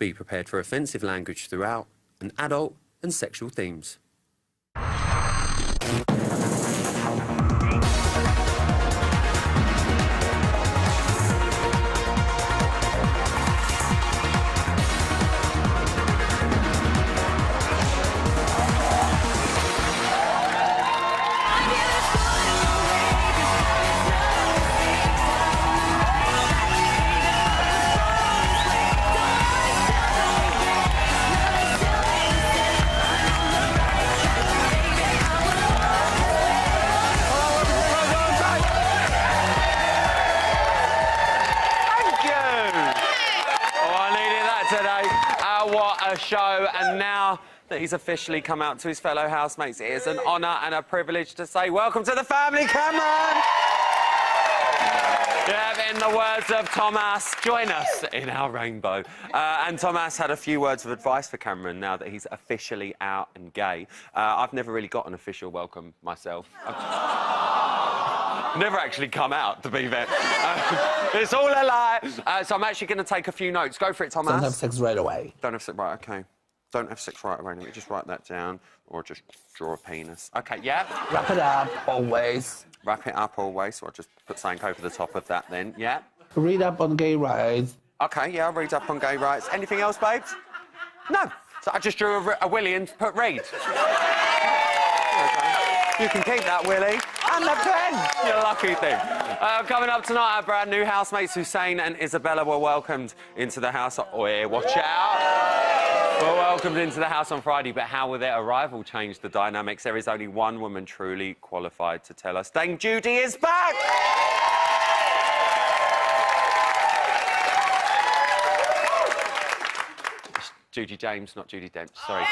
Be prepared for offensive language throughout and adult and sexual themes. What a show, and now that he's officially come out to his fellow housemates, it is an honour and a privilege to say welcome to the family, Cameron! Yeah, in the words of Thomas, join us in our rainbow. And Thomas had a few words of advice for Cameron now that he's officially out and gay. I've never really got an official welcome myself. Never actually come out, to be fair. It's all a lie. So I'm actually going to take a few notes. Go for it, Thomas. Don't have sex right away. Don't have sex, right, OK. Don't have sex right away. Let me just write that down. Or just draw a penis. OK, yeah. Wrap it up, always. Wrap it up always. So I'll just put something over the top of that then, yeah. Read up on gay rights. OK, yeah, I'll read up on gay rights. Anything else, babes? No. So I just drew a Willie and put read. Okay. You can keep that, Willie. And the pen! You lucky thing. Coming up tonight, our brand new housemates Hussein and Isabella were welcomed into the house. Oh, yeah, watch out! Were welcomed into the house on Friday, but how will their arrival change the dynamics? There is only one woman truly qualified to tell us. Dame Judy is back! Judy James, not Judy Dent. Sorry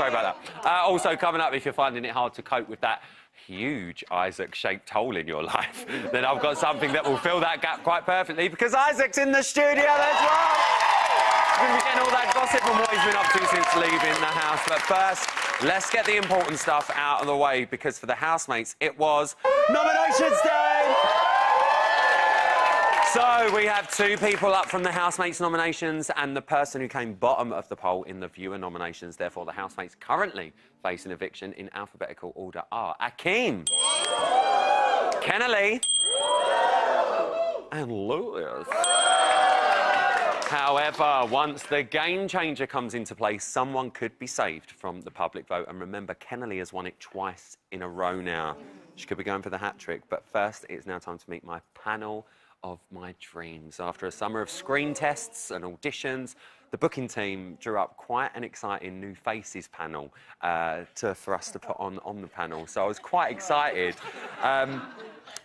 about that. Also coming up, if you're finding it hard to cope with that huge Isaac-shaped hole in your life, then I've got something that will fill that gap quite perfectly, because Isaac's in the studio as well! We're going to be getting all that gossip on what he's been up to since leaving the house. But first, let's get the important stuff out of the way, because for the housemates, it was Nominations Day! So, we have two people up from the housemates nominations and the person who came bottom of the poll in the viewer nominations. Therefore, the housemates currently facing eviction in alphabetical order are Akeem, Kennelly, and Lewis. However, once the game changer comes into play, someone could be saved from the public vote. And remember, Kennelly has won it twice in a row now. She could be going for the hat-trick. But first, it's now time to meet my panel of my dreams. After a summer of screen tests and auditions, the booking team drew up quite an exciting new faces panel for us to put on the panel. So I was quite excited.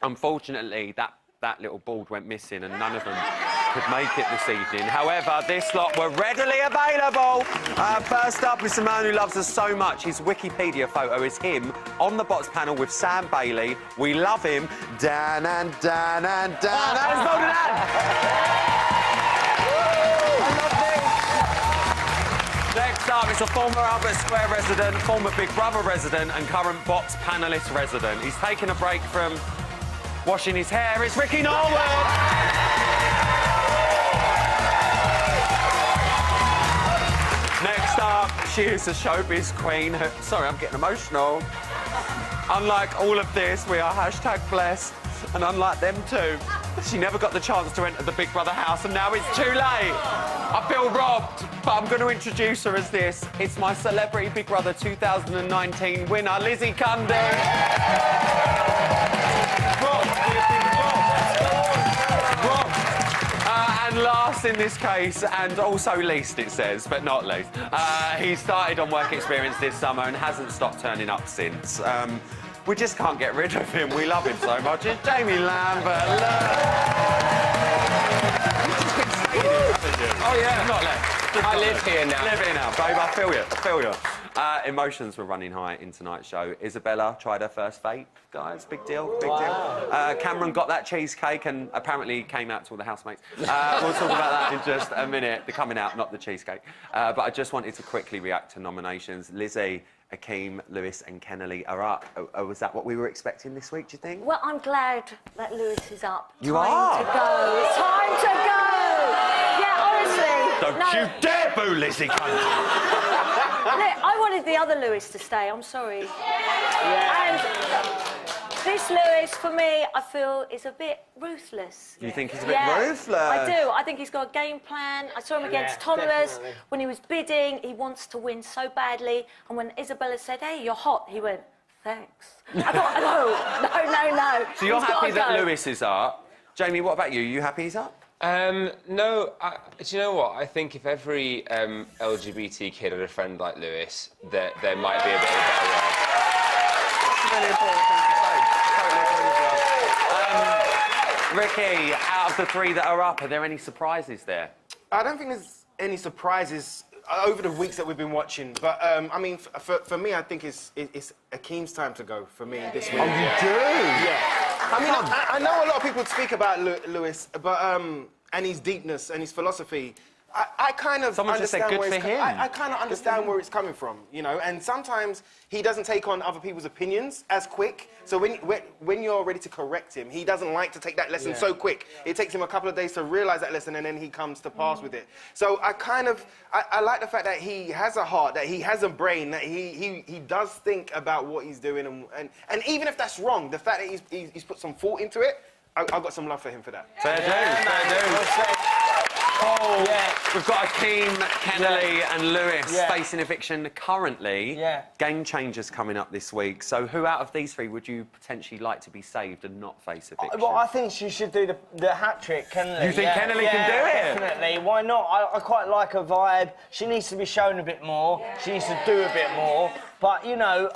Unfortunately, that little board went missing and none of them could make it this evening. However, this lot were readily available. First up is someone who loves us so much. His Wikipedia photo is him on the box panel with Sam Bailey. We love him. Dan and Dan and Dan. Let's vote it out. I love this. Next up is a former Albert Square resident, former Big Brother resident and current box panellist resident. He's taken a break from washing his hair. It's Ricky Norwood. Next up, she is a showbiz queen. Sorry, I'm getting emotional. Unlike all of this, we are #blessed. And unlike them too, she never got the chance to enter the Big Brother house, and now it's too late. I feel robbed, but I'm going to introduce her as this. It's my Celebrity Big Brother 2019 winner, Lizzie Cundy. And last in this case, and also least it says, but not least, he started on work experience this summer and hasn't stopped turning up since. We just can't get rid of him. We love him so much. It's Jamie Lambert. You've just been saying it, haven't you? Oh, yeah. Not left. I live here now. Live here now, babe. I feel you. Emotions were running high in tonight's show. Isabella tried her first vape, guys. Big deal, big deal. Cameron got that cheesecake and apparently came out to all the housemates. We'll talk about that in just a minute. The coming out, not the cheesecake. But I just wanted to quickly react to nominations. Lizzie, Akeem, Lewis and Kennelly are up. Was that what we were expecting this week, do you think? Well, I'm glad that Lewis is up. You are? Time to go. Time to go. Yeah, honestly. Don't Don't you dare boo Lizzie, cunt. I wanted the other Lewis to stay, I'm sorry. And this Lewis, for me, I feel is a bit ruthless. You think he's a bit ruthless? I do. I think he's got a game plan. I saw him against Thomas definitely. when he was bidding. He wants to win so badly. And when Isabella said, "Hey, you're hot," he went, "Thanks." I thought, no. So you're He's gotta happy that go. Lewis is up. Jamie, what about you? You happy he's up? No, do you know what? I think if every LGBT kid had a friend like Lewis, there might be a bit of a better world. That's a really important thing to say. Totally agree with you. Ricky, out of the three that are up, are there any surprises there? I don't think there's any surprises over the weeks that we've been watching, but I mean, for me, I think it's Akeem's time to go for me this week. Oh, you do? Yeah. I mean, I know a lot of people speak about Lewis, but and his deepness and his philosophy. I kind of Someone just said understand good where for it's him. I kind of understand where it's coming from, you know. And sometimes he doesn't take on other people's opinions as quick. So when you're ready to correct him, he doesn't like to take that lesson so quick. It takes him a couple of days to realise that lesson, and then he comes to pass with it. So I like the fact that he has a heart, that he has a brain, that he does think about what he's doing, and even if that's wrong, the fact that he's put some thought into it, I've got some love for him for that. Fair dues. Oh, we've got Akeem, Kennelly and Lewis facing eviction currently. Game changers coming up this week. So who out of these three would you potentially like to be saved and not face eviction? Well, I think she should do the hat-trick, Kennelly. You think Kennelly can do it? Definitely. Why not? I quite like her vibe. She needs to be shown a bit more. She needs to do a bit more. But, you know...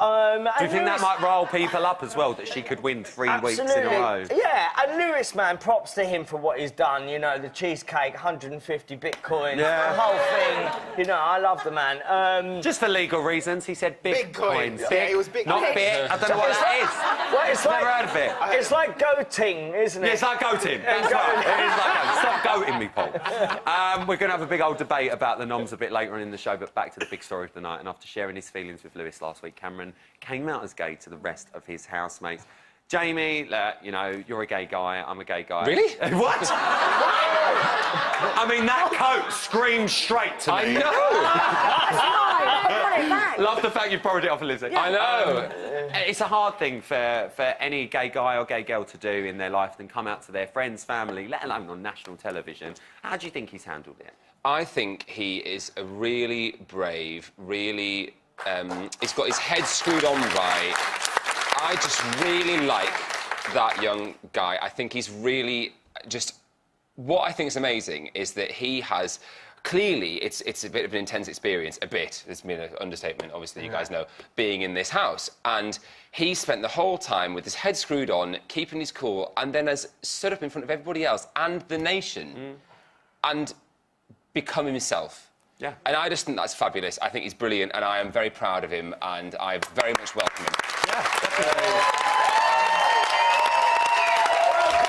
do you think that might rile people up as well, that she could win 3 weeks in a row? Yeah, and Lewis, man, props to him for what he's done. You know, the cheesecake, 150 bitcoins, the whole thing. You know, I love the man. Just for legal reasons, he said bitcoins. Yeah, it was Bitcoin. Not bit. I don't know what that is. Well, it's Never heard of it. It's like goating, isn't it? Yeah, it's like goating. That's right. It is like goating. Stop goating me, Paul. We're going to have a big old debate about the noms a bit later on in the show, but back to the big story of the night. And after sharing his feelings with Lewis last week, Cameron came out as gay to the rest of his housemates. Jamie, you know, you're a gay guy, I'm a gay guy. Really? What? I mean, that coat screams straight to me. I know! I want it back. Love the fact you borrowed it off of Lizzie. I know. It's a hard thing for any gay guy or gay girl to do in their life than come out to their friends, family, let alone on national television. How do you think he's handled it? I think he is a really brave, really... he's got his head screwed on right. I just really like that young guy. I think he's really just... What I think is amazing is that he has... Clearly, it's a bit of an intense experience, a bit, there's been an understatement, obviously, you guys know, being in this house. And he spent the whole time with his head screwed on, keeping his cool, and then has stood up in front of everybody else and the nation and become himself. Yeah. And I just think that's fabulous. I think he's brilliant, and I am very proud of him, and I very much welcome him. Yeah, definitely.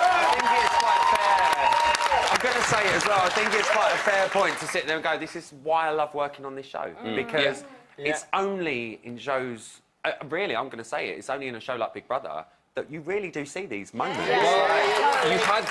I think it's quite fair. I'm going to say it as well. I think it's quite a fair point to sit there and go, this is why I love working on this show. Because it's only in shows... really, I'm going to say it. It's only in a show like Big Brother that you really do see these moments. Well, you had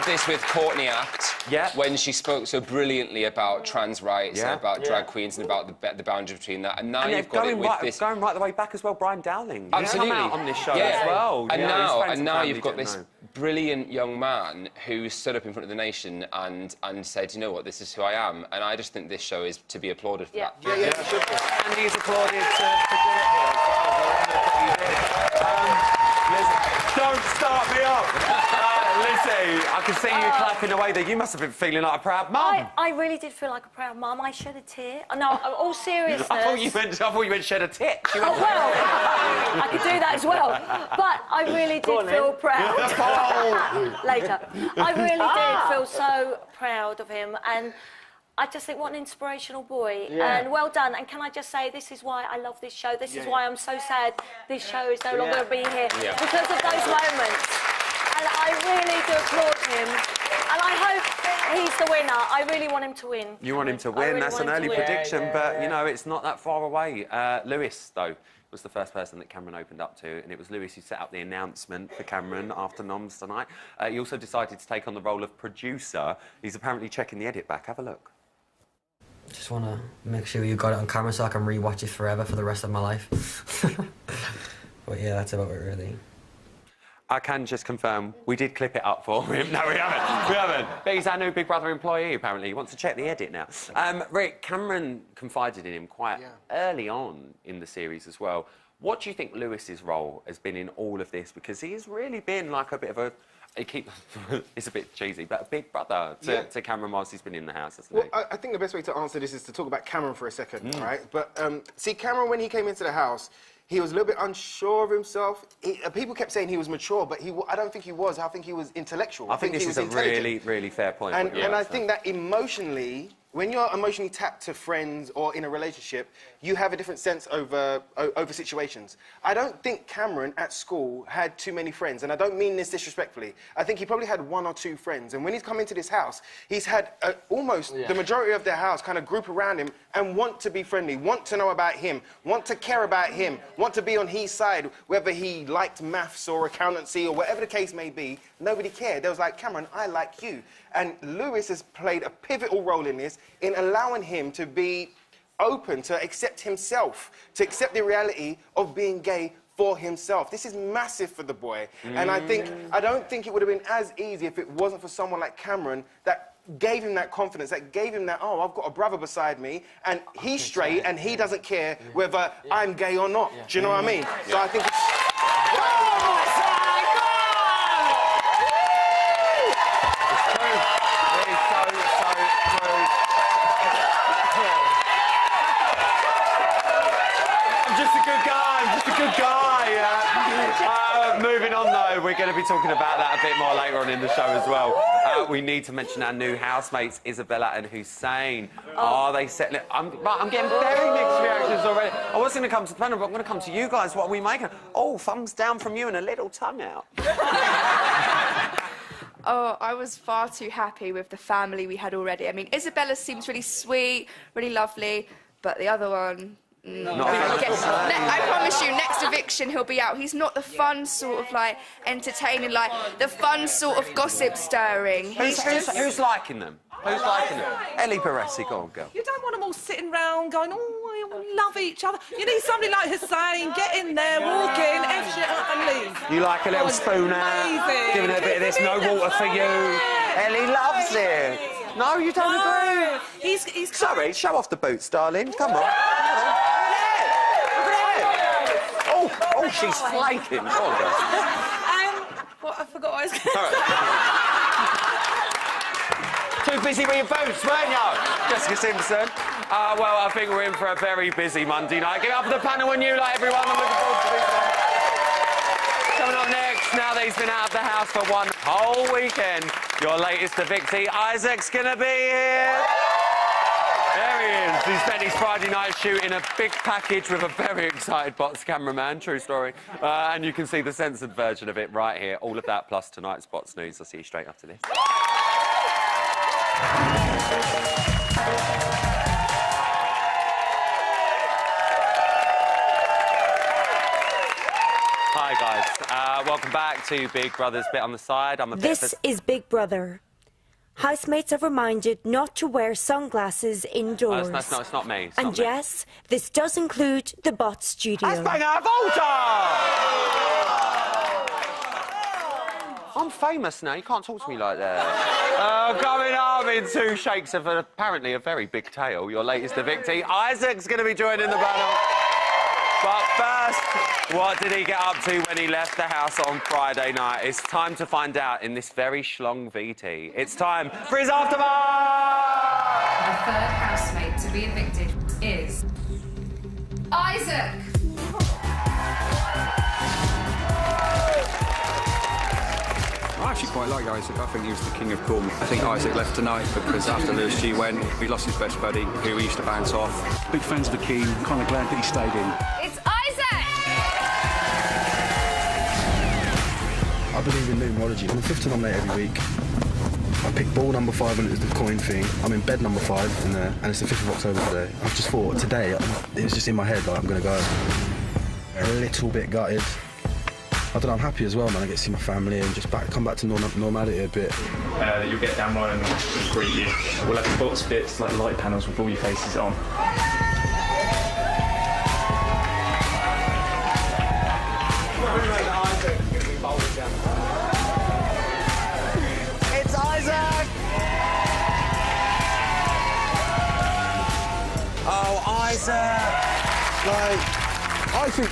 this with Courtney Act, when she spoke so brilliantly about trans rights and about drag queens and about the boundary between that. And now you've got it with this going right the way back as well. Brian Dowling, absolutely, come out on this show as well. And now you've got this this brilliant young man who stood up in front of the nation and said, you know what, this is who I am. And I just think this show is to be applauded for that. And he's applauded to do it here as well. Don't start me up! Lizzie, I can see you clapping away there. You must have been feeling like a proud mum. I really did feel like a proud mum. I shed a tear. No, all seriousness. I thought you meant shed a tit. Oh, well, I could do that as well. But I really did feel proud. Later. I really did feel so proud of him. And I just think, what an inspirational boy. And well done. And can I just say, this is why I love this show. This is why I'm so sad this show is no longer going to be here. Because of those moments. And I really do applaud him. And I hope he's the winner. I really want him to win. You want him to win? That's an early prediction, but, you know, it's not that far away. Lewis, though, was the first person that Cameron opened up to, and it was Lewis who set up the announcement for Cameron after noms tonight. He also decided to take on the role of producer. He's apparently checking the edit back. Have a look. Just want to make sure you got it on camera so I can re-watch it forever for the rest of my life. But yeah, that's about it, really. I can just confirm we did clip it up for him. No, we haven't. We haven't. But he's our new Big Brother employee, apparently. He wants to check the edit now. Rick, Cameron confided in him quite early on in the series as well. What do you think Lewis's role has been in all of this? Because he's really been like a bit of a... it's a bit cheesy, but a big brother to Cameron whilst he's been in the house, hasn't he? I think the best way to answer this is to talk about Cameron for a second, right? But see, Cameron, when he came into the house, he was a little bit unsure of himself. People kept saying he was mature, but I don't think he was. I think he was intellectual. I think this is a really, really fair point. And I think that emotionally, when you're emotionally tapped to friends or in a relationship, you have a different sense over situations. I don't think Cameron at school had too many friends, and I don't mean this disrespectfully. I think he probably had 1 or 2 friends, and when he's come into this house, he's had almost the majority of their house kind of group around him and want to be friendly, want to know about him, want to care about him, want to be on his side, whether he liked maths or accountancy or whatever the case may be. Nobody cared. They was like, Cameron, I like you. And Lewis has played a pivotal role in this, in allowing him to be open, to accept himself, to accept the reality of being gay for himself. This is massive for the boy. And I don't think it would have been as easy if it wasn't for someone like Cameron that gave him that confidence, that gave him that, oh, I've got a brother beside me, and he's straight, and he doesn't care whether I'm gay or not. Do you know what I mean? So I think it's... Moving on, though, we're going to be talking about that a bit more later on in the show as well. We need to mention our new housemates, Isabella and Hussein. Are they settling? I'm getting very mixed reactions already. I was going to come to the panel, but I'm going to come to you guys. What are we making? Oh, thumbs down from you and a little tongue out. Oh, I was far too happy with the family we had already. I mean, Isabella seems really sweet, really lovely, but the other one... I promise you, next eviction he'll be out. He's not the fun sort of like entertaining, like the fun sort of gossip stirring. Who's liking them? Who's liking them? Ellie Baresi, go on, girl. You don't want them all sitting round going, oh, we love each other. You need somebody like Hussein, get in there, walk in, F shit up and leave. You like a little spoon out, giving it a bit of this, no water for you. Ellie loves it. No, you don't agree? He's Sorry, show off the boots, darling. Come on. Oh, she's flaking. Go on, girl. What? I forgot what I was going to say. Too busy with your boots, weren't you? Jessica Simpson. Well, I think we're in for a very busy Monday night. Give it up for the panel and you, like everyone. I'm looking forward to this one. Coming up next, now that he's been out of the house for 1 whole weekend, your latest evictee, Isaac's gonna be here. There he is. He spent his Friday night shooting a big package with a very excited box cameraman, true story. And you can see the censored version of it right here. All of that plus tonight's Bots News. I'll see you straight after this. Hi, guys. Welcome back to Big Brother's Bit on the Side. This is Big Brother. Housemates are reminded not to wear sunglasses indoors. It's not me. It's and not me. yes, this does include the Bot Studio. That's Banger Volta! I'm famous now. You can't talk to me like that. Coming up in 2 shakes of apparently a very big tail, your latest evictee, Isaac's going to be joining the panel. But first, what did he get up to when he left the house on Friday night? It's time to find out in this very schlong VT. It's time for his aftermath! The third housemate to be evicted is Isaac! I actually quite like Isaac. I think he was the king of cool. I think Isaac left tonight because after Lewis G went, he lost his best buddy, who he used to bounce off. Big fans of the king, kind of glad that he stayed in. It's Isaac! I believe in numerology. I'm the 5th to nominate every week. I pick ball number 5 when it was the coin thing. I'm in bed number 5 in there, and it's the 5th of October today. I just thought today, it was just in my head, like, I'm going to go. A little bit gutted. I don't know, I'm happy as well, man. I get to see my family and just come back to normality a bit. You'll get down one and we'll greet you. We'll have sports bits, like light panels with all your faces on. It's Isaac! Oh, Isaac! Like, I think,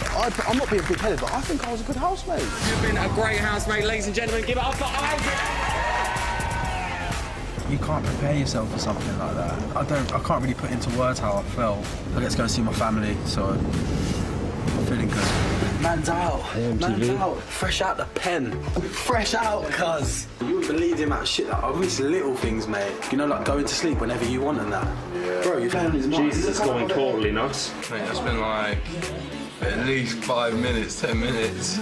I'm not being big-headed, but I think I was a good housemate. You've been a great housemate, ladies and gentlemen. Give it up for Isaac! You can't prepare yourself for something like that. I can't really put into words how I felt. I get to go and see my family, so I'm feeling good. Man's out. Man's out. Fresh out the pen. Fresh out, cuz. You wouldn't believe the amount of shit that I miss little things, mate. You know, like going to sleep whenever you want and that. Yeah. Bro, you're playing his mind. Jesus is going totally nuts. Mate, that's been like at least 5 minutes, 10 minutes.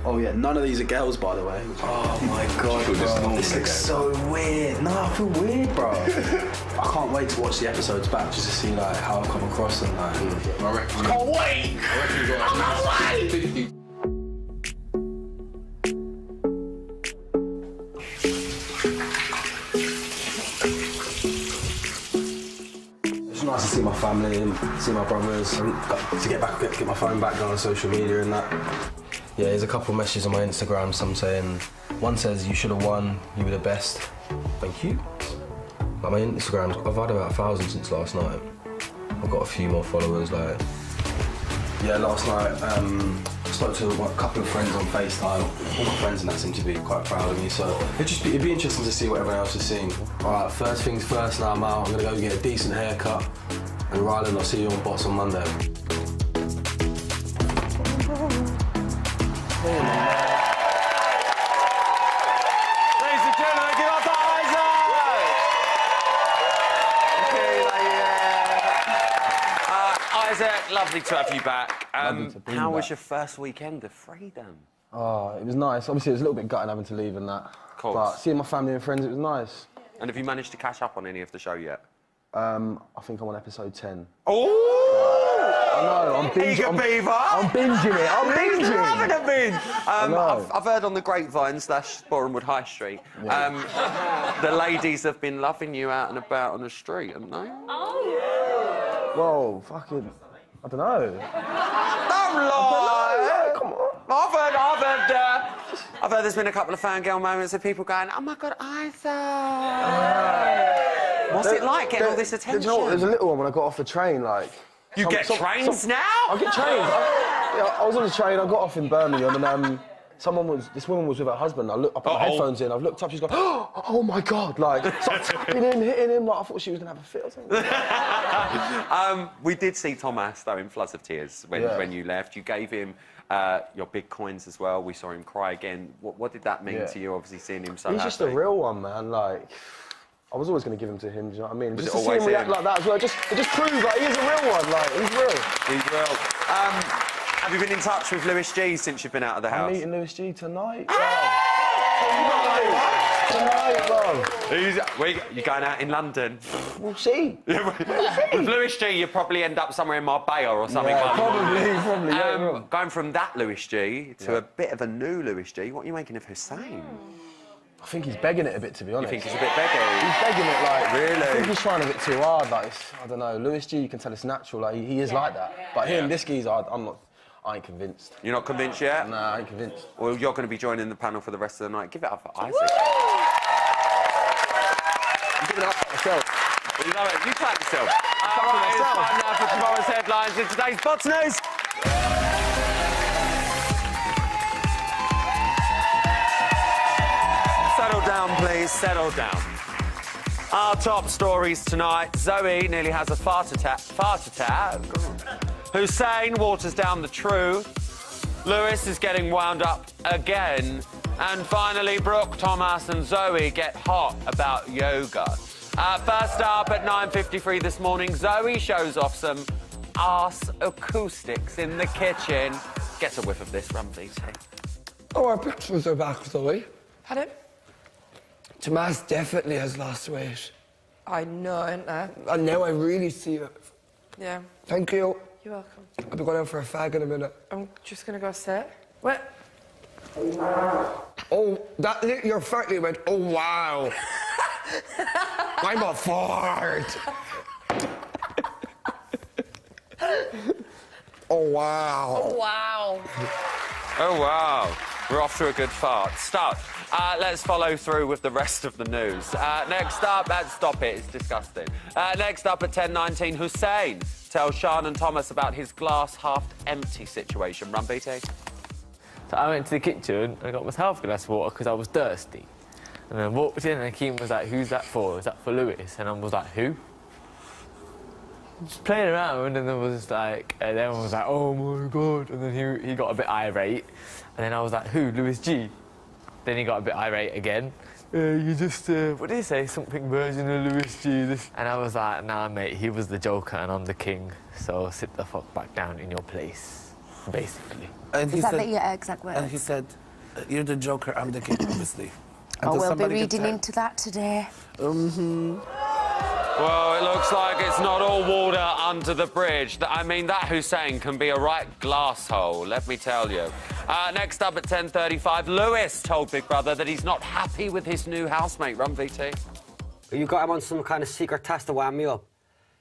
Oh yeah, none of these are girls, by the way. Oh my god, bro. This looks so weird. No, I feel weird, bro. I can't wait to watch the episodes back just to see like how I've come across and like. I reckon. I can't wait. I reckon you got. I can't wait. It's nice to see my family and see my brothers and to get my phone back on social media and that. Yeah, there's a couple of messages on my Instagram, some saying, one says, you should have won, you were the best. Thank you. Like my Instagram, I've had about 1,000 since last night. I've got a few more followers, like. Yeah, last night, I spoke to a couple of friends on FaceTime. All my friends and that seem to be quite proud of me, so it'd be interesting to see what everyone else is seeing. All right, first things first, now I'm out. I'm gonna go get a decent haircut. And Ryland, I'll see you on Bots on Monday. Ladies and gentlemen, give up for Isaac! Isaac, lovely to have you back. How was your first weekend of freedom? Oh, it was nice. Obviously, it was a little bit gutting having to leave and that. Of course. But seeing my family and friends, it was nice. And have you managed to catch up on any of the show yet? I think I'm on episode 10. Oh! I know, I'm binging. Eager beaver! I'm binging it, I'm binging! You're having a binge! I've heard on the grapevine / Borehamwood High Street, the ladies have been loving you out and about on the street, haven't they? Oh! Whoa, fucking... I don't know. Don't lie! Come on. I've heard there's been a couple of fangirl moments of people going, oh my God, Isaac! What's it like getting all this attention? You know what, there's a little one when I got off the train, like... You get trains now? I get trains. I was on the train, I got off in Birmingham, and this woman was with her husband. I put my headphones in, I've looked up, she's gone, oh my God, like, start tapping him, hitting him, like, I thought she was going to have a fit or something. We did see Thomas, though, in floods of tears when you left. You gave him your big coins as well. We saw him cry again. What did that mean to you, obviously, seeing him so He's happy? just a real one, man, like... I was always going to give him to him, do you know what I mean? Was just it to see him react like that as well, it just proves, like, he is a real one, like, he's real. He's real. Have you been in touch with Lewis G since you've been out of the house? I'm meeting Lewis G tonight. Tonight, bro. You're going out in London? We'll see. With Lewis G, you probably end up somewhere in Marbella or something. Yeah, probably, yeah. Going from that Lewis G to a bit of a new Lewis G, what are you making of Hussein? I think he's begging it a bit, to be honest. You think he's a bit begging? He's begging it, like... Really? I think he's trying a bit too hard, like, I don't know. Lewis G, you can tell it's natural, like, he is like that. But him, this geezer, I ain't convinced. You're not convinced yet? Nah, I ain't convinced. Well, you're going to be joining the panel for the rest of the night. Give it up for Isaac. I'm giving it up for myself. You know it. You clap yourself. It's time now for tomorrow's headlines in today's Bots News. Settle down, please. Settle down. Our top stories tonight. Zoe nearly has a fart attack. Hussein waters down the truth. Lewis is getting wound up again. And finally, Brooke, Thomas and Zoe get hot about yoga. First up at 9:53 this morning, Zoe shows off some arse acoustics in the kitchen. Get a whiff of this, run, please. Oh, our pictures are back, Zoe. Pardon? Tomas definitely has lost weight. I know, isn't it? And now I really see it. Yeah. Thank you. You're welcome. I'll be going out for a fag in a minute. I'm just gonna go sit. Wait. Oh, your fart went, oh, wow. I'm a fart. Oh, wow. Oh, wow. Oh, wow. We're off to a good fart. Start. Let's follow through with the rest of the news. Next up, stop it, it's disgusting. Next up at 10:19, Hussein tells Sean and Thomas about his glass half empty situation. Run, BT. So I went to the kitchen and I got myself a glass of water because I was thirsty. And then I walked in and Keane was like, who's that for? Is that for Lewis? And I was like, who? Just playing around and then was like, and everyone was like, oh my God. And then he got a bit irate. And then I was like, who? Lewis G? Then he got a bit irate again. You just, what did he say? Something version of Lewis G. And I was like, nah, mate, he was the Joker and I'm the king. So sit the fuck back down in your place, basically. And Is that your exact words? And he said, you're the Joker, I'm the king, obviously. Oh, we'll be reading into that today. Well, it looks like it's not all water under the bridge. I mean, that Hussein can be a right glass hole, let me tell you. Next up at 10:35, Lewis told Big Brother that he's not happy with his new housemate. Run, VT. You got him on some kind of secret test to wind me up.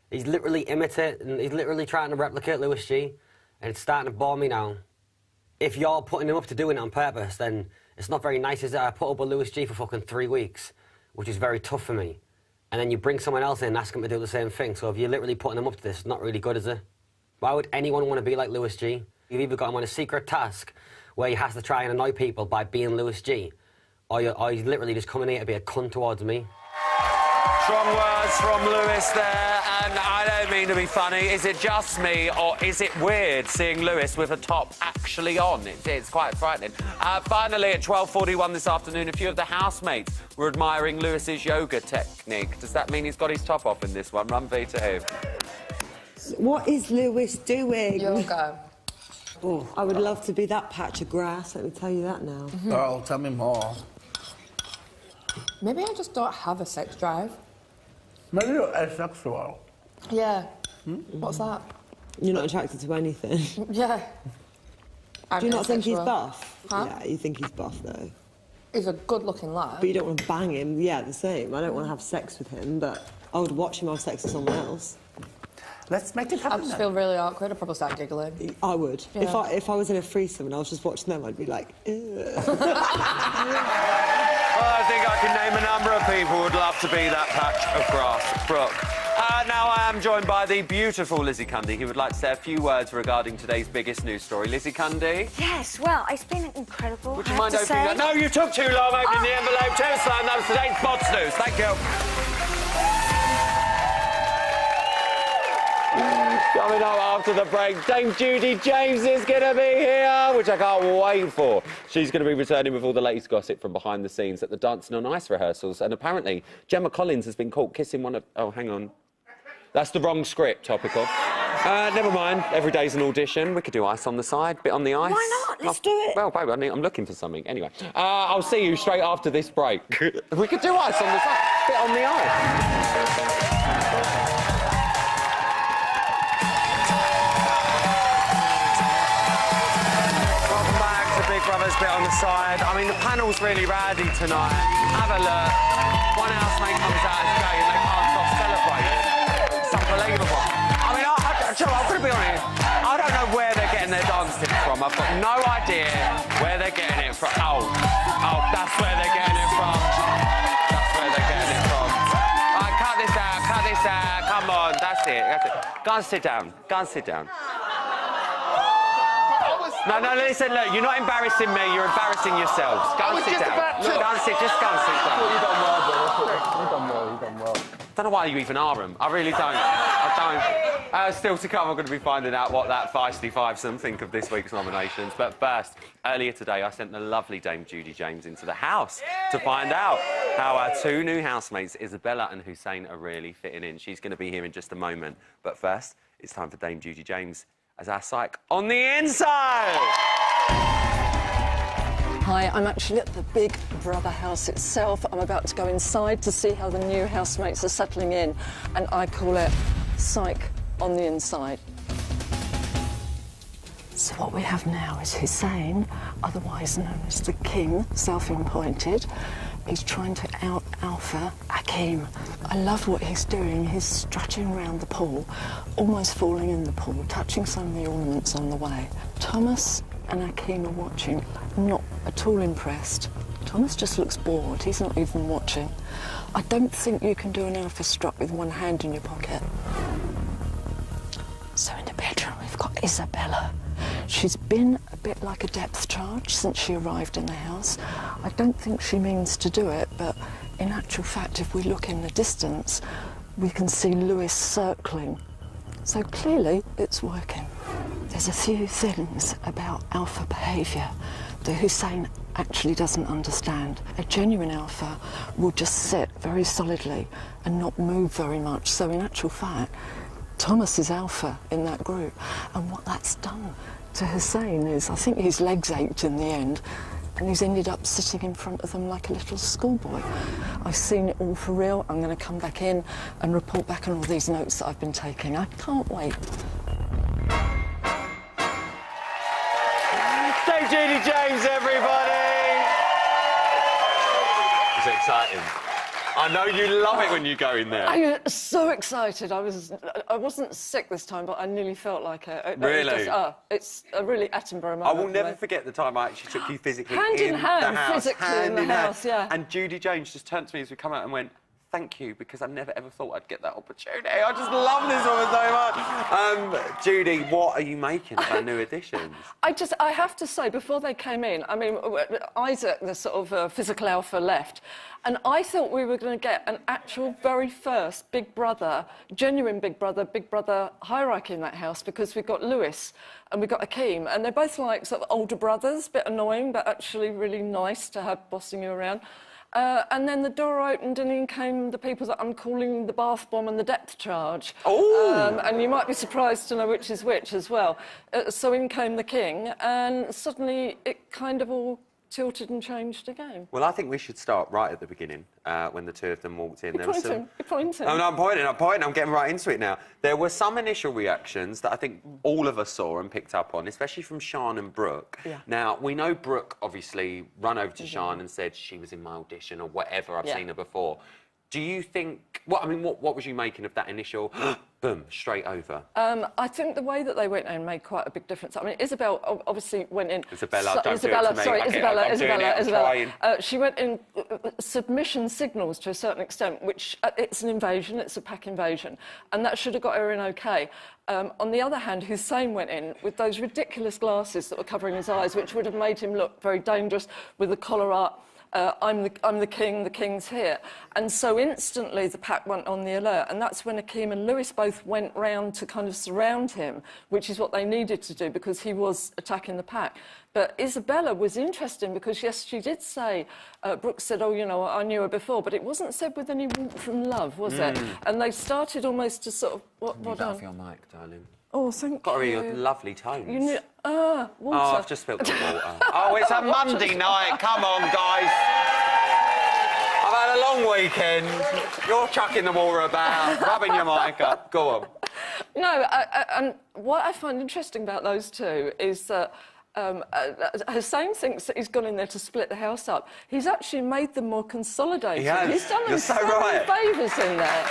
He's literally imitating, he's literally trying to replicate Lewis G, and it's starting to bore me now. If you're putting him up to doing it on purpose, then it's not very nice, is it? I put up with Lewis G for fucking 3 weeks, which is very tough for me. And then you bring someone else in and ask him to do the same thing. So if you're literally putting them up to this, it's not really good, is it? Why would anyone want to be like Lewis G? You've either got him on a secret task where he has to try and annoy people by being Lewis G, or he's literally just coming here to be a cunt towards me. Strong words from Lewis there, and I don't mean to be funny. Is it just me, or is it weird seeing Lewis with a top actually on? It's quite frightening. Finally, at 12:41 this afternoon, a few of the housemates were admiring Lewis's yoga technique. Does that mean he's got his top off in this one? Run, V to who? What is Lewis doing? Yoga. Oh, I would love to be that patch of grass, let me tell you that now. Oh, tell me more. Maybe I just don't have a sex drive. Maybe you're asexual. Yeah. What's that? You're not attracted to anything. Yeah. Do you not think he's buff? Huh? Yeah, you think he's buff, though. He's a good-looking lad. But you don't want to bang him. Yeah, the same. I don't want to have sex with him, but I would watch him have sex with someone else. Let's make it happen. I just feel really awkward. I'd probably start giggling. I would. Yeah. If I was in a threesome and I was just watching them, I'd be like, ew. Well, I think I can name a number of people who would love to be that patch of grass. Brooke. Now I am joined by the beautiful Lizzie Cundy, who would like to say a few words regarding today's biggest news story. Lizzie Cundy? Yes, well, it's been incredible. Would you mind opening that? No, you took too long opening the envelope. Too slow. That was today's Bots News. Thank you. Coming up after the break, Dame Judy James is going to be here, which I can't wait for. She's going to be returning with all the latest gossip from behind the scenes at the Dancing on Ice rehearsals. And apparently, Gemma Collins has been caught kissing one of... Oh, hang on. That's the wrong script, topical. Never mind. Every day's an audition. We could do ice on the side, bit on the ice. Why not? Let's do it. Well, babe, I'm looking for something. Anyway, I'll see you straight after this break. We could do ice on the side, bit on the ice. Brothers bit on the side. I mean, the panel's really rowdy tonight. Have a look. One housemate comes out as gay and they can't stop celebrating. It's unbelievable. I mean, I'm going to be honest. I don't know where they're getting their dance tips from. I've got no idea where they're getting it from. Oh, that's where they're getting it from. That's where they're getting it from. All right, cut this out. Cut this out. Come on. That's it. That's it. Go and sit down. Go and sit down. No, listen, look, you're not embarrassing me, you're embarrassing yourselves. Go and sit down. Go and sit, just go and sit down. You've done well, bro. You've done well, you've done well. I don't know why you even are them. I really don't. I don't. Still to come, I'm going to be finding out what that feisty fivesome think of this week's nominations. But first, earlier today, I sent the lovely Dame Judy James into the house to find out how our two new housemates, Isabella and Hussein, are really fitting in. She's going to be here in just a moment. But first, it's time for Dame Judy James as our psych on the inside. Hi, I'm actually at the Big Brother house itself. I'm about to go inside to see how the new housemates are settling in, and I call it psych on the inside. So what we have now is Hussein, otherwise known as the King, self-appointed. He's trying to out-alpha Hakim. I love what he's doing. He's strutting around the pool, almost falling in the pool, touching some of the ornaments on the way. Thomas and Hakim are watching, not at all impressed. Thomas just looks bored. He's not even watching. I don't think you can do an alpha strut with one hand in your pocket. So in the bedroom, we've got Isabella. She's been a bit like a depth charge since she arrived in the house. I don't think she means to do it, but in actual fact, if we look in the distance, we can see Lewis circling. So clearly, it's working. There's a few things about alpha behaviour that Hussein actually doesn't understand. A genuine alpha will just sit very solidly and not move very much. So in actual fact, Thomas is alpha in that group. And what that's done to Hussein is, I think his legs ached in the end, and he's ended up sitting in front of them like a little schoolboy. I've seen it all for real. I'm going to come back in and report back on all these notes that I've been taking. I can't wait. Thank Judy James, everybody! It's exciting. I know you love it when you go in there. I'm so excited. I wasn't sick this time, but I nearly felt like it. Really? It's a really Attenborough moment. I will never forget the time I actually took you physically hand in hand, the house. physically in the house, yeah. And Judy James just turned to me as we come out and went, thank you, because I never ever thought I'd get that opportunity. I just love this woman so much. Judy, what are you making of our new additions? I have to say, before they came in, I mean, Isaac, the sort of physical alpha, left, and I thought we were going to get an actual very first Big Brother, genuine Big Brother hierarchy in that house, because we've got Lewis and we've got Hakim, and they're both like sort of older brothers, a bit annoying, but actually really nice to have bossing you around. And then the door opened and in came the people that I'm calling the bath bomb and the depth charge. Oh! And you might be surprised to know which is which as well. So in came the King, and suddenly it kind of all tilted and changed the game. Well, I think we should start right at the beginning, when the two of them walked in. You're pointing. No, I'm pointing, I'm getting right into it now. There were some initial reactions that I think all of us saw and picked up on, especially from Sian and Brooke. Yeah. Now, we know Brooke obviously ran over to Sian and said she was in my audition or whatever, I've seen her before. Do you think... what was you making of that initial... boom, straight over? I think the way that they went in made quite a big difference. I mean, Isabel obviously went in... Isabella, don't do it to me. Sorry, okay, Isabella. She went in submission signals to a certain extent, which it's an invasion, it's a pack invasion, and that should have got her in OK. On the other hand, Hussein went in with those ridiculous glasses that were covering his eyes, which would have made him look very dangerous with the collar up. I'm the king, the king's here. And so instantly the pack went on the alert, and that's when Hakim and Lewis both went round to kind of surround him, which is what they needed to do because he was attacking the pack. But Isabella was interesting because, yes, she did say, Brooke said, oh, you know, I knew her before, but it wasn't said with any warmth from love, was it? And they started almost to sort of... What off your mic, darling. Oh, thank Got you. to be your lovely tones. You knew... water. Oh, I've just spilled the water. Oh, it's a Monday night. Come on, guys. I've had a long weekend. You're chucking the water about, rubbing your mic up. Go on. No, and what I find interesting about those two is that Hussein thinks that he's gone in there to split the house up. He's actually made them more consolidated. He has. He's done them so many favours in there.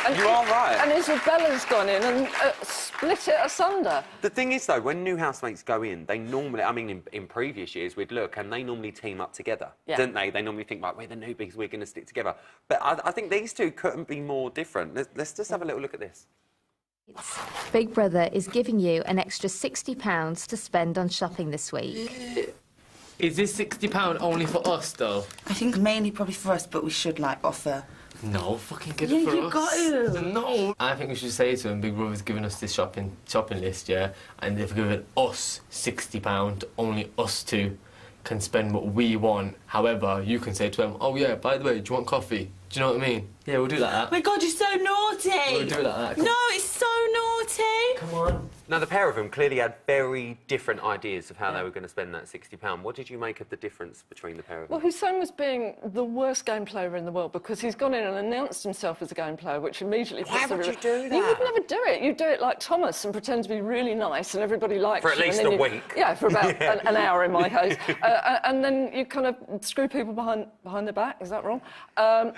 And you are right. And Isabella's gone in and split it asunder. The thing is, though, when new housemates go in, they normally, I mean, in previous years, we'd look and they normally team up together, didn't they? They normally think, right, we're the newbies, we're going to stick together. But I think these two couldn't be more different. Let's just have a little look at this. Big Brother is giving you an extra £60 to spend on shopping this week. Is this £60 only for us, though? I think mainly probably for us, but we should, like, offer... No, fucking get it for us. You got to. No. I think we should say to him, Big Brother's giving us this shopping list, yeah, and they've given us £60. Only us two can spend what we want. However, you can say to him, oh yeah, by the way, do you want coffee? Do you know what I mean? Yeah, we'll do like that. Oh my God, you're so naughty. We'll do it like that. No, it's so naughty. Come on, Now, the pair of them clearly had very different ideas of how they were going to spend that £60. What did you make of the difference between the pair of them? Well, Hussein was being the worst game player in the world because he's gone in and announced himself as a game player, which immediately... Why would you do that? You would never do it. You do it like Thomas and pretend to be really nice and everybody likes you. For at least a week. Yeah, for about an hour in my case. And then you kind of screw people behind their back. Is that wrong? Don't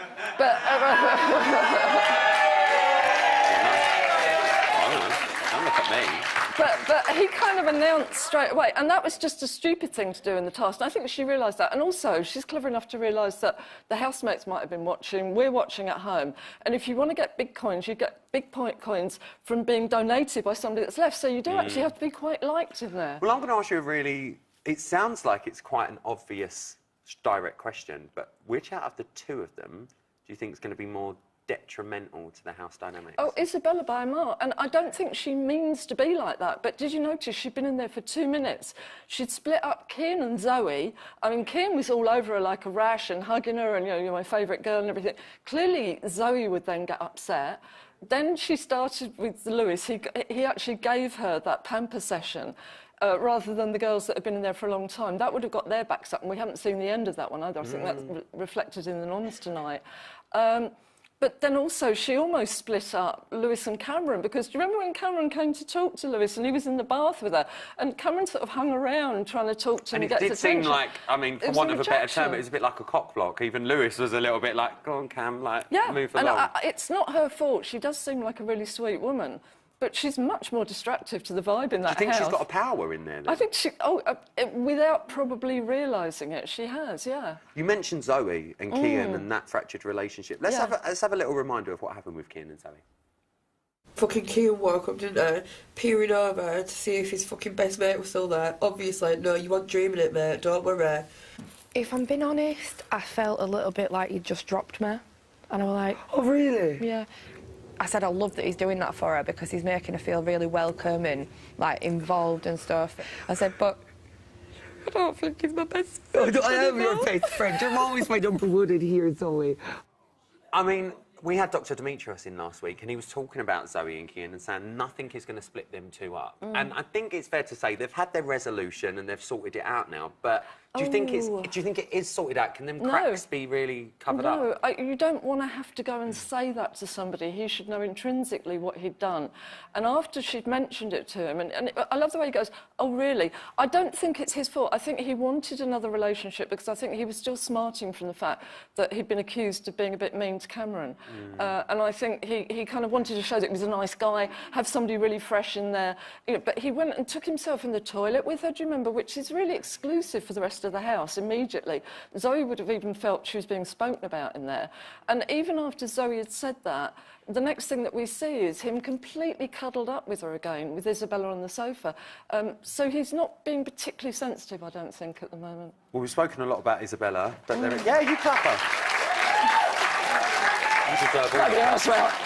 look at me. But he kind of announced straight away, and that was just a stupid thing to do in the task. And I think she realised that. And also, she's clever enough to realise that the housemates might have been watching, we're watching at home. And if you want to get big coins, you get big point coins from being donated by somebody that's left. So you do actually have to be quite liked in there. Well, I'm going to ask you a really... It sounds like it's quite an obvious, direct question, but which out of the two of them do you think is going to be more detrimental to the house dynamics? Oh, Isabella by a mile. And I don't think she means to be like that. But did you notice she'd been in there for 2 minutes? She'd split up Kian and Zoe. I mean, Kian was all over her like a rash and hugging her and, you know, you're my favourite girl and everything. Clearly, Zoe would then get upset. Then she started with Lewis. He actually gave her that pamper session. Rather than the girls that have been in there for a long time. That would have got their backs up, and we haven't seen the end of that one either. I think that's reflected in the noms tonight. But then also, she almost split up Lewis and Cameron, because do you remember when Cameron came to talk to Lewis and he was in the bath with her, and Cameron sort of hung around trying to talk to him and get his attention. And it did seem like, I mean, for want of a better term, it was a bit like a cock block. Even Lewis was a little bit like, go on, Cam, like, move along. And it's not her fault. She does seem like a really sweet woman. But she's much more destructive to the vibe in that house. Do you think she's got a power in there, then? I think she... without probably realising it, she has, yeah. You mentioned Zoe and Kian and that fractured relationship. Let's have a little reminder of what happened with Kian and Zoe. Fucking Kian woke up, didn't he? Peering over to see if his fucking best mate was still there. Obviously, no, you weren't dreaming it, mate. Don't worry. If I'm being honest, I felt a little bit like he'd just dropped me. And I was like... Oh, really? Yeah. I said I love that he's doing that for her because he's making her feel really welcome and, like, involved and stuff. I said, but I don't think he's my best friend. I am your best friend. You're always my number one in here, Zoe. I mean, we had Dr. Demetrios in last week, and he was talking about Zoe and Kian and saying nothing is going to split them two up. And I think it's fair to say they've had their resolution and they've sorted it out now, but... Do you think it is sorted out? Can them cracks be really covered up? No, you don't want to have to go and say that to somebody. He should know intrinsically what he'd done. And after she'd mentioned it to him, and I love the way he goes, oh, really? I don't think it's his fault. I think he wanted another relationship because I think he was still smarting from the fact that he'd been accused of being a bit mean to Cameron. And I think he kind of wanted to show that he was a nice guy, have somebody really fresh in there. You know, but he went and took himself in the toilet with her, do you remember, which is really exclusive for the rest of the house immediately. Zoe would have even felt she was being spoken about in there. And even after Zoe had said that, the next thing that we see is him completely cuddled up with her again, with Isabella on the sofa. So he's not being particularly sensitive, I don't think, at the moment. Well, we've spoken a lot about Isabella, but yeah, you clap her.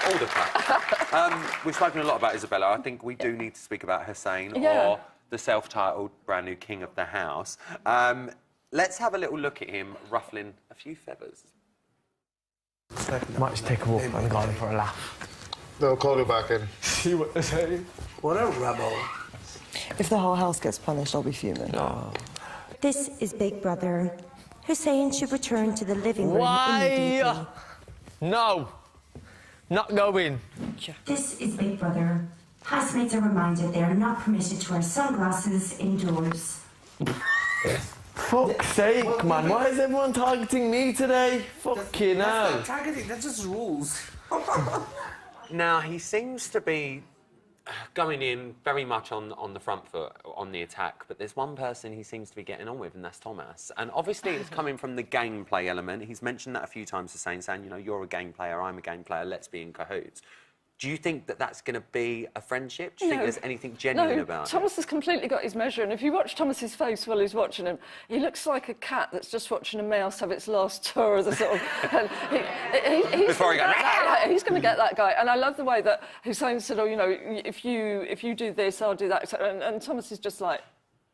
All the clap. We've spoken a lot about Isabella. I think we do need to speak about Hussein or the self-titled brand new king of the house. Let's have a little look at him ruffling a few feathers. Might just take a walk around the garden for a laugh. They'll call you back in. See what they say. What a rebel. If the whole house gets punished, I'll be fuming. No. This is Big Brother. Hussein should return to the living room immediately. No. Not going. This is Big Brother. Housemates are reminded they are not permitted to wear sunglasses indoors. Fuck's sake, man. Why is everyone targeting me today? Fucking hell. That's not targeting, that's just rules. Now, he seems to be going in very much on the front foot, on the attack, but there's one person he seems to be getting on with, and that's Thomas. And obviously it's coming from the gameplay element. He's mentioned that a few times, saying, you know, you're a game player, I'm a game player, let's be in cahoots. Do you think that that's going to be a friendship? Do you think there's anything genuine about it? Thomas has completely got his measure, and if you watch Thomas's face while he's watching him, he looks like a cat that's just watching a mouse have its last tour of the sort of... he's going to get that guy. And I love the way that Hussein said, oh, you know, if you do this, I'll do that. And Thomas is just like,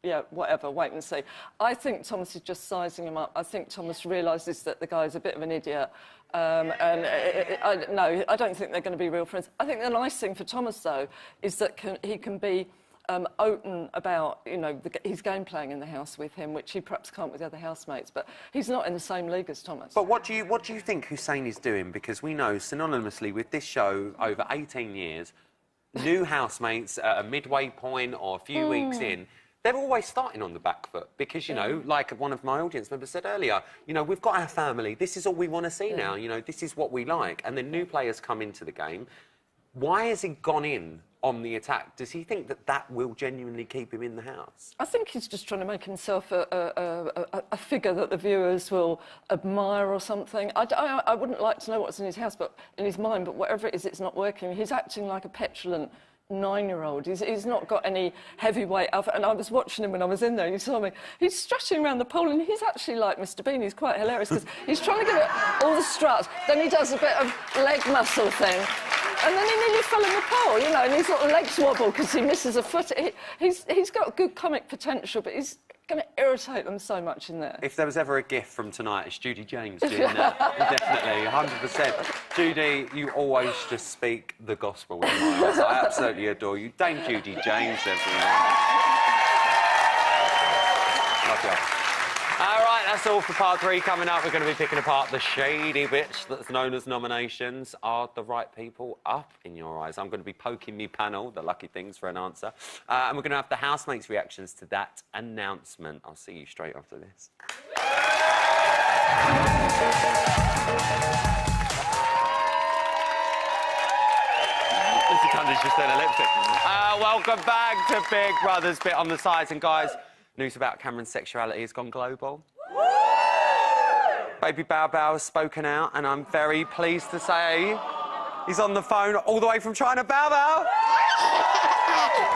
yeah, whatever, wait and see. I think Thomas is just sizing him up. I think Thomas realises that the guy's a bit of an idiot. No, I don't think they're going to be real friends. I think the nice thing for Thomas, though, is that he can be open about, you know, his game playing in the house with him, which he perhaps can't with the other housemates. But he's not in the same league as Thomas. But what do you think Hussein is doing? Because we know synonymously with this show over 18 years, new housemates at a midway point or a few weeks in, they're always starting on the back foot because, you know, like one of my audience members said earlier, you know, we've got our family, this is all we want to see now, you know, this is what we like. And then new players come into the game. Why has he gone in on the attack? Does he think that that will genuinely keep him in the house? I think he's just trying to make himself a figure that the viewers will admire or something. I wouldn't like to know what's in his house, but in his mind, but whatever it is, it's not working. He's acting like a petulant 9-year-old. He's not got any heavyweight alpha. And I was watching him when I was in there, you saw me. He's strutting around the pole, and he's actually like Mr. Bean. He's quite hilarious because he's trying to give it all the struts. Then he does a bit of leg muscle thing. And then he nearly fell in the pole, you know, and his little legs wobble because he misses a foot. He's got good comic potential, but he's going to irritate them so much in there. If there was ever a gift from tonight, it's Judy James doing that. Definitely, 100%. Judy, you always just speak the gospel in my eyes. I absolutely adore you. Dame Judy James, everyone. Love you. All right, that's all for part 3. Coming up, we're going to be picking apart the shady bits that's known as nominations. Are the right people up in your eyes? I'm going to be poking me panel, the lucky things, for an answer. And we're going to have the housemates' reactions to that announcement. I'll see you straight after this. Mr. Cundish just doing a lipstick. Welcome back to Big Brother's Bit on the Sides. And, guys, news about Cameron's sexuality has gone global. Baby Bow Bow has spoken out, and I'm very pleased to say he's on the phone all the way from China. Bow Bow!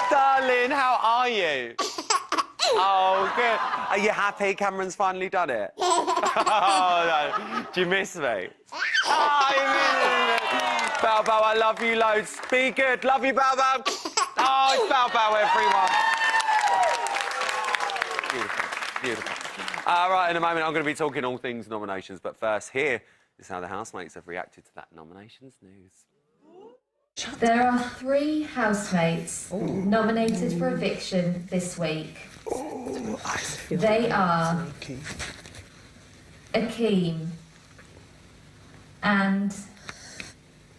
Darling, how are you? Oh, good. Are you happy Cameron's finally done it? Oh, no. Do you miss me? Oh, you miss me. Bow Bow, I love you loads. Be good. Love you, Bow Bow. Oh, it's Bow Bow, everyone. Beautiful, beautiful. Right, in a moment, I'm going to be talking all things nominations, but first, here is how the housemates have reacted to that nominations news. There are 3 housemates nominated for eviction this week. They are Akeem and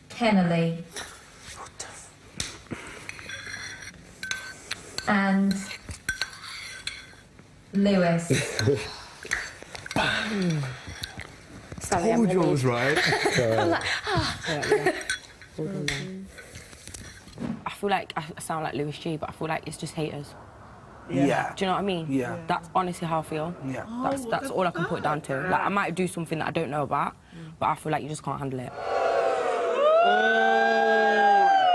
Kennelly and Lewis. Sorry, told you I was right. I'm like, I feel like I sound like Lewis G, but I feel like it's just haters. Yeah. Do you know what I mean? Yeah. That's honestly how I feel. Yeah. That's all I can put it down to. Like, I might do something that I don't know about, but I feel like you just can't handle it.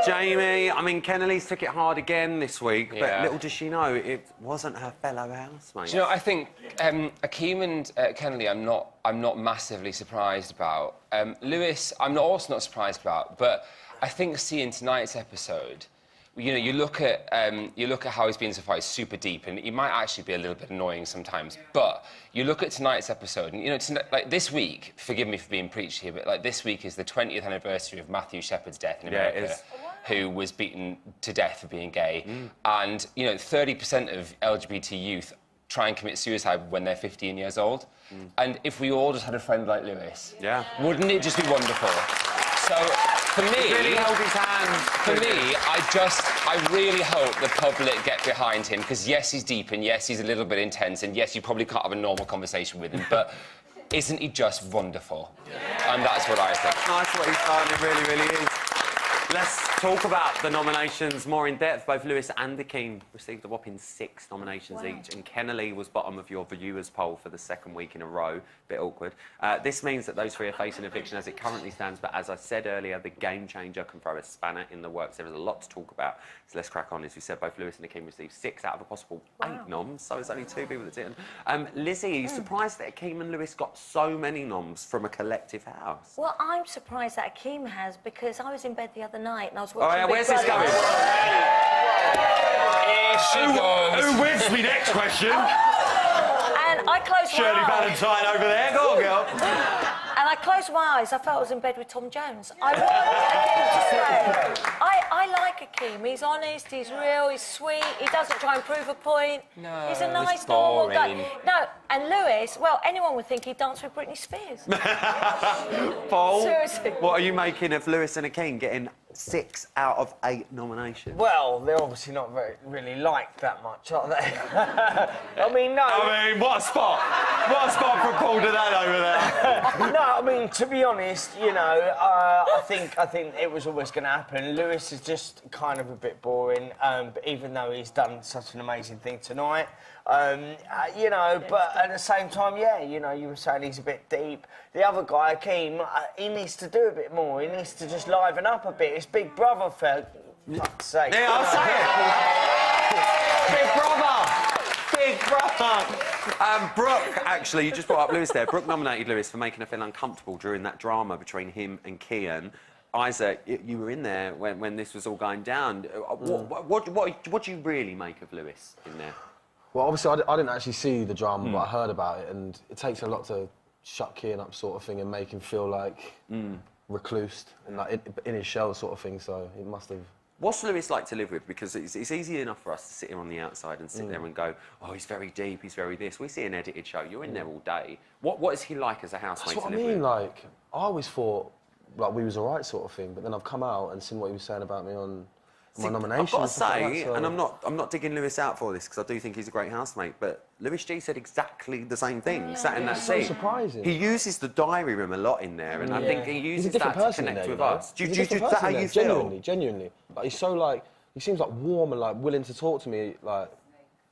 Jamie, I mean, Kennelly's took it hard again this week, but little does she know it wasn't her fellow housemate. Do you know, I think Akeem and Kennelly, I'm not massively surprised about. Lewis, I'm also not surprised about, but I think seeing tonight's episode, you know, you look at how he's been so far. He's super deep, and he might actually be a little bit annoying sometimes. But you look at tonight's episode, and you know, like this week. Forgive me for being preachy here, but like this week is the 20th anniversary of Matthew Shepard's death in America. It is. Who was beaten to death for being gay, and you know, 30% of LGBT youth try and commit suicide when they're 15 years old. And if we all just had a friend like Lewis, wouldn't it just be wonderful? So for me, really held his hand. For me, I really hope the public get behind him, because yes, he's deep, and yes, he's a little bit intense, and yes, you probably can't have a normal conversation with him, but isn't he just wonderful? And that's what I think. Nice what he's done, it really, really is. Let's talk about the nominations more in depth. Both Lewis and Akeem received a whopping 6 nominations each, and Kennelly was bottom of your viewers' poll for the 2nd week in a row. Bit awkward. This means that those 3 are facing eviction as it currently stands, but as I said earlier, the game changer can throw a spanner in the works. There is a lot to talk about, so let's crack on. As we said, both Lewis and Akeem received 6 out of a possible 8 noms, so it's only 2 people that didn't. Lizzie, are you surprised that Akeem and Lewis got so many noms from a collective house? Well, I'm surprised that Akeem has, because I was in bed the other night and I was watching where's this going? Here she goes. Who wins me next question? And I closed my Shirley eyes. Valentine over there. Go on, girl. And I closed my eyes. I felt I was in bed with Tom Jones. I want Akeem to stay. I I like Akeem. He's honest, he's real, he's sweet, he doesn't try and prove a point. No. He's a nice, It's normal guy. boring. No, and Lewis, well, anyone would think he'd dance with Britney Spears. Paul, Seriously. what are you making of Lewis and Akeem getting 6 out of 8 nominations? Well, they're obviously not really liked that much, are they? I mean, no. I mean, what a spot! What a spot for Paul to that over there. No, I mean, to be honest, you know, I think it was always going to happen. Lewis is just kind of a bit boring, but even though he's done such an amazing thing tonight, you know, but at the same time, yeah, you know, you were saying he's a bit deep. The other guy, Akeem, he needs to do a bit more. He needs to just liven up a bit. It's Big Brother, for fuck's sake. Yeah, I'll say it. Big Brother! Big Brother! Brooke, actually, you just brought up Lewis there. Brooke nominated Lewis for making her feel uncomfortable during that drama between him and Kian. Isaac, you were in there when this was all going down. What do you really make of Lewis in there? Well, obviously, I didn't actually see the drama, but I heard about it, and it takes a lot to shut Kian up, sort of thing, and make him feel like reclused and like in his shell, sort of thing. So it must have. What's Lewis like to live with? Because it's easy enough for us to sit here on the outside and sit there and go, oh, he's very deep, he's very this. We see an edited show. You're in there all day. What is he like as a housemate? That's what to I live mean. with? Like, I always thought like we was alright, sort of thing, but then I've come out and seen what he was saying about me on my nomination. I've got to and stuff like say, that, so- and I'm not digging Lewis out for this because I do think he's a great housemate, but Lewis G said exactly the same thing, sat in that It's so seat. surprising. He uses the diary room a lot in there, and I think he He's a uses different that to person in connect there, with you know? us. He's a Is different that how person in you there, feel? Genuinely. Like, he's so like, he seems like warm and like willing to talk to me like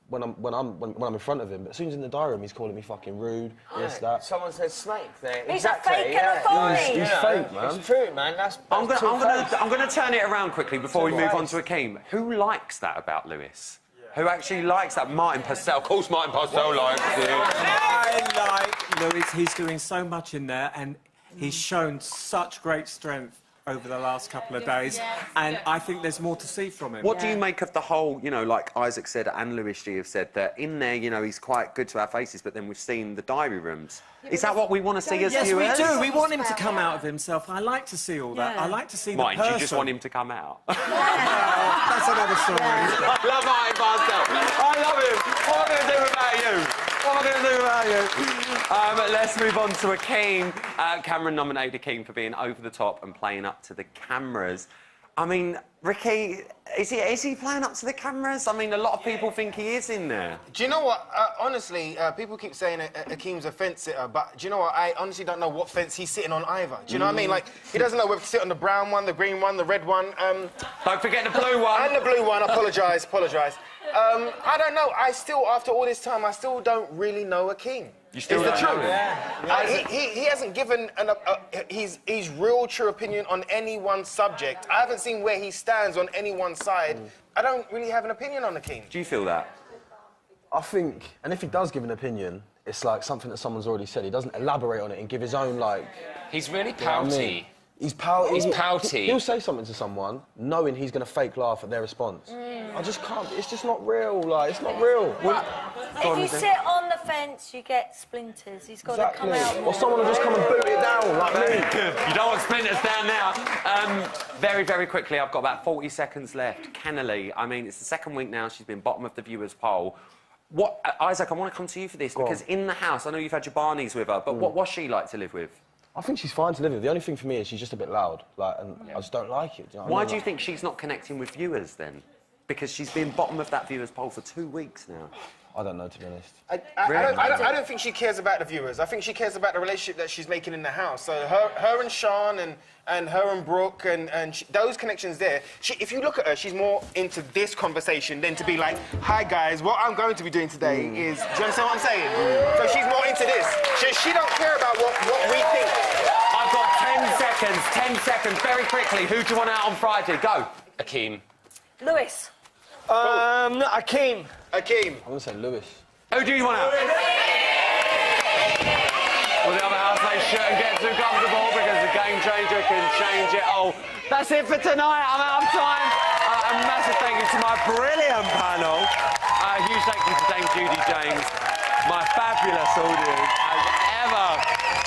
when I'm in front of him. But as soon as in the diary room, he's calling me fucking rude, this, that. Someone said snake there. He's exactly, a fake and a phony. He's fake, man. It's true, man. That's I'm two-faced. gonna turn it around quickly before we move on Two-faced. to Akeem. Who likes that about Lewis? Who actually likes that? Martin Purcell. Of course, Martin Purcell likes it. I like Lewis. He's doing so much in there, and he's shown such great strength over the last couple of days, and I think there's more to see from him. What do you make of the whole, you know, like Isaac said and Lewis G have said, that in there, you know, he's quite good to our faces, but then we've seen the diary rooms. Is that what we want to see as yes, viewers? we do. We want him to come out of himself. I like to see all that. I like to see Martin, the do person. you just want him to come out? That's another story. I love Martin Purcell. I love him. What am I going to do without you? What am I going to do without you? Let's move on to Akeem. Cameron nominated Akeem for being over the top and playing up to the cameras. I mean, Ricky, is he playing up to the cameras? I mean, a lot of people think he is in there. Do you know what? Honestly, people keep saying Akeem's a fence sitter, but do you know what? I honestly don't know what fence he's sitting on either. Do you know what I mean? Like, he doesn't know whether to sit on the brown one, the green one, the red one. Don't forget the blue one. And the blue one. Apologise. I don't know. After all this time, I still don't really know Akeem. You still It's the don't truth. know him? He hasn't given his real true opinion on any one subject. I haven't seen where he stands on any one side. I don't really have an opinion on Akeem. Do you feel that? I think, and if he does give an opinion, it's like something that someone's already said. He doesn't elaborate on it and give his own, like... He's really You know what I pouty. mean? He's pouty. He's pouty. He'll say something to someone, knowing he's going to fake laugh at their response. I just can't... It's just not real, like, it's not real. If you sit on the fence, you get splinters. He's got to come out more. Or someone will just come and boot it down, like me. You don't want splinters down now. Very, very quickly, I've got about 40 seconds left. Kennelly, I mean, it's the second week now. She's been bottom of the viewers' poll. Isaac, I want to come to you for this, because in the house, I know you've had your Barneys with her, but what's she like to live with? I think she's fine to live with. The only thing for me is she's just a bit loud, like, and I just don't like it. Do you know what I Why mean? do you think she's not connecting with viewers, then? Because she's been bottom of that viewers' poll for 2 weeks now. I don't know, to be honest. I don't think she cares about the viewers. I think she cares about the relationship that she's making in the house. So her and Sean and her and Brooke and those connections there. If you look at her, she's more into this conversation than to be like, hi guys, what I'm going to be doing today is, do you understand what I'm saying? So she's more into this. She don't care about what we think. I've got 10 seconds, very quickly. Who do you want out on Friday? Go. Akeem. Lewis. Akeem. I'm going to say Lewis. Who do you want out? Well, the other housemates shouldn't get too comfortable because the game changer can change it all. That's it for tonight. I'm out of time. A massive thank you to my brilliant panel. A huge thank you to Dame Judy James, my fabulous audience as ever.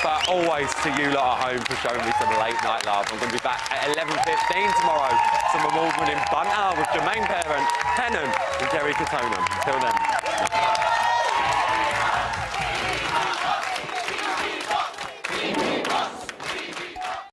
But always to you lot at home for showing me some late night love. I'm going to be back at 11:15 tomorrow. Some Award-winning Bunter with Jermaine Parent, Henan and Jerry Katona. Until then.